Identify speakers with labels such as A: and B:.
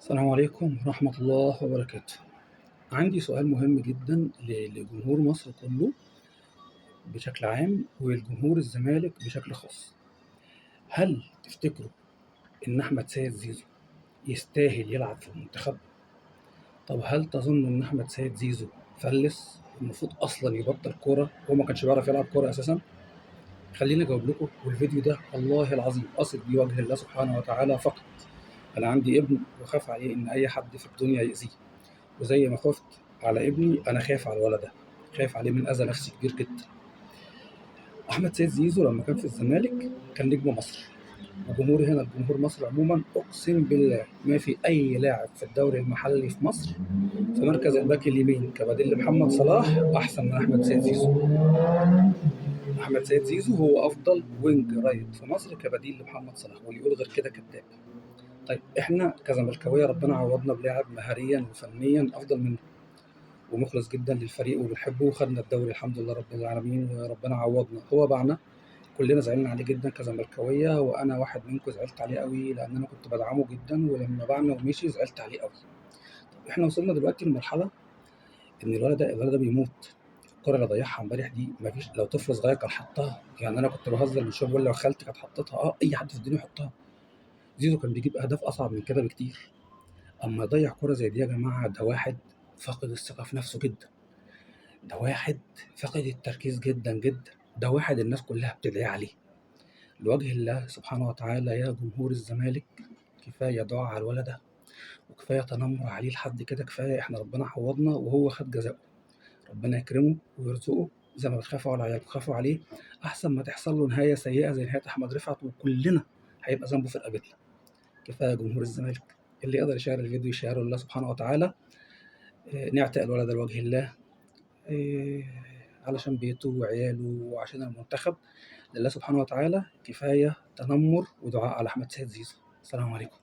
A: السلام عليكم ورحمة الله وبركاته. عندي سؤال مهم جدًا لجمهور مصر كله بشكل عام، ولجمهور الزمالك بشكل خاص. هل تفتكروا إن أحمد سيد زيزو يستاهل يلعب في المنتخب؟ طب هل تظنوا إن أحمد سيد زيزو فلِّس والمفروض أصلًا يبطّل كورة وهو ما كانش بيعرف يلعب كورة أساسًا؟ خلّيني أجاوب لكم، والفيديو ده والله العظيم قاصد بيه وجه الله سبحانه وتعالى فقط. أنا عندي ابن وأخاف عليه إن أي حد في الدنيا يأذيه. وزي ما خُفت على ابني أنا خايف على الولد ده، خايف عليه من أذى نفسي كبير جدًا. أحمد سيد زيزو لمّا كان في الزمالك كان نجم مصر، وجمهوري هنا جمهور مصر عمومًا أقسم بالله ما في أي لاعب في الدوري المحلي في مصر في مركز الباك اليمين كبديل لمحمد صلاح أحسن من أحمد سيد زيزو. أحمد سيد زيزو هو أفضل وينج رايت في مصر كبديل لمحمد صلاح، واللي يقول غير كده كداب. طيب إحنا كزملكاوية ربنا عوّضنا بلاعب مهاريًا وفنيًا أفضل منه. ومخلص جدًا للفريق وبنحبه وخدنا الدوري الحمد لله رب العالمين وربنا عوّضنا، هو باعنا، كلنا زعلنا عليه جدًا كزملكاوية وأنا واحد منكم زعلت عليه أوي لأن أنا كنت بادعمه جدًا ولمّا باعنا ومشي زعلت عليه أوي. طب إحنا وصلنا دلوقتي لمرحلة إن الولد ده بيموت. الكورة اللي ضيّعها امبارح دي ما فيش لو طفل صغير كان حطها، يعني أنا كنت باهزر من شوية باقول لو خالتي كانت حطتها أي حد في الدنيا يحطها. زيزو كان بيجيب أهداف أصعب من كده بكتير. أمّا يضيّع كورة زي دي يا جماعة ده واحد فاقد الثقة في نفسه جدًا. ده واحد فاقد التركيز جدًا، جدًا، ده واحد الناس كلّها بتدعي عليه، لوجه الله سبحانه وتعالى يا جمهور الزمالك كفاية دعا على الولد ده، وكفاية تنمر عليه لحد كده كفاية إحنا ربنا عوّضنا وهو خد جزاؤه، ربنا يكرمه ويرزقه زي ما بتخافوا على عيالكم خافوا عليه، أحسن ما تحصل له نهاية سيئة زي نهاية أحمد رفعت وكلّنا هيبقى ذنبه في رقبتنا. كفاية جمهور الزمالك، اللي يقدر يشيّر الفيديو يشيّره لله سبحانه وتعالى. نعتق الولد ده لوجه الله. آآ علشان بيته وعياله وعشان المنتخب، لله سبحانه وتعالى كفاية تنمُّر ودعاء على أحمد سيد زيزو. السلام عليكم.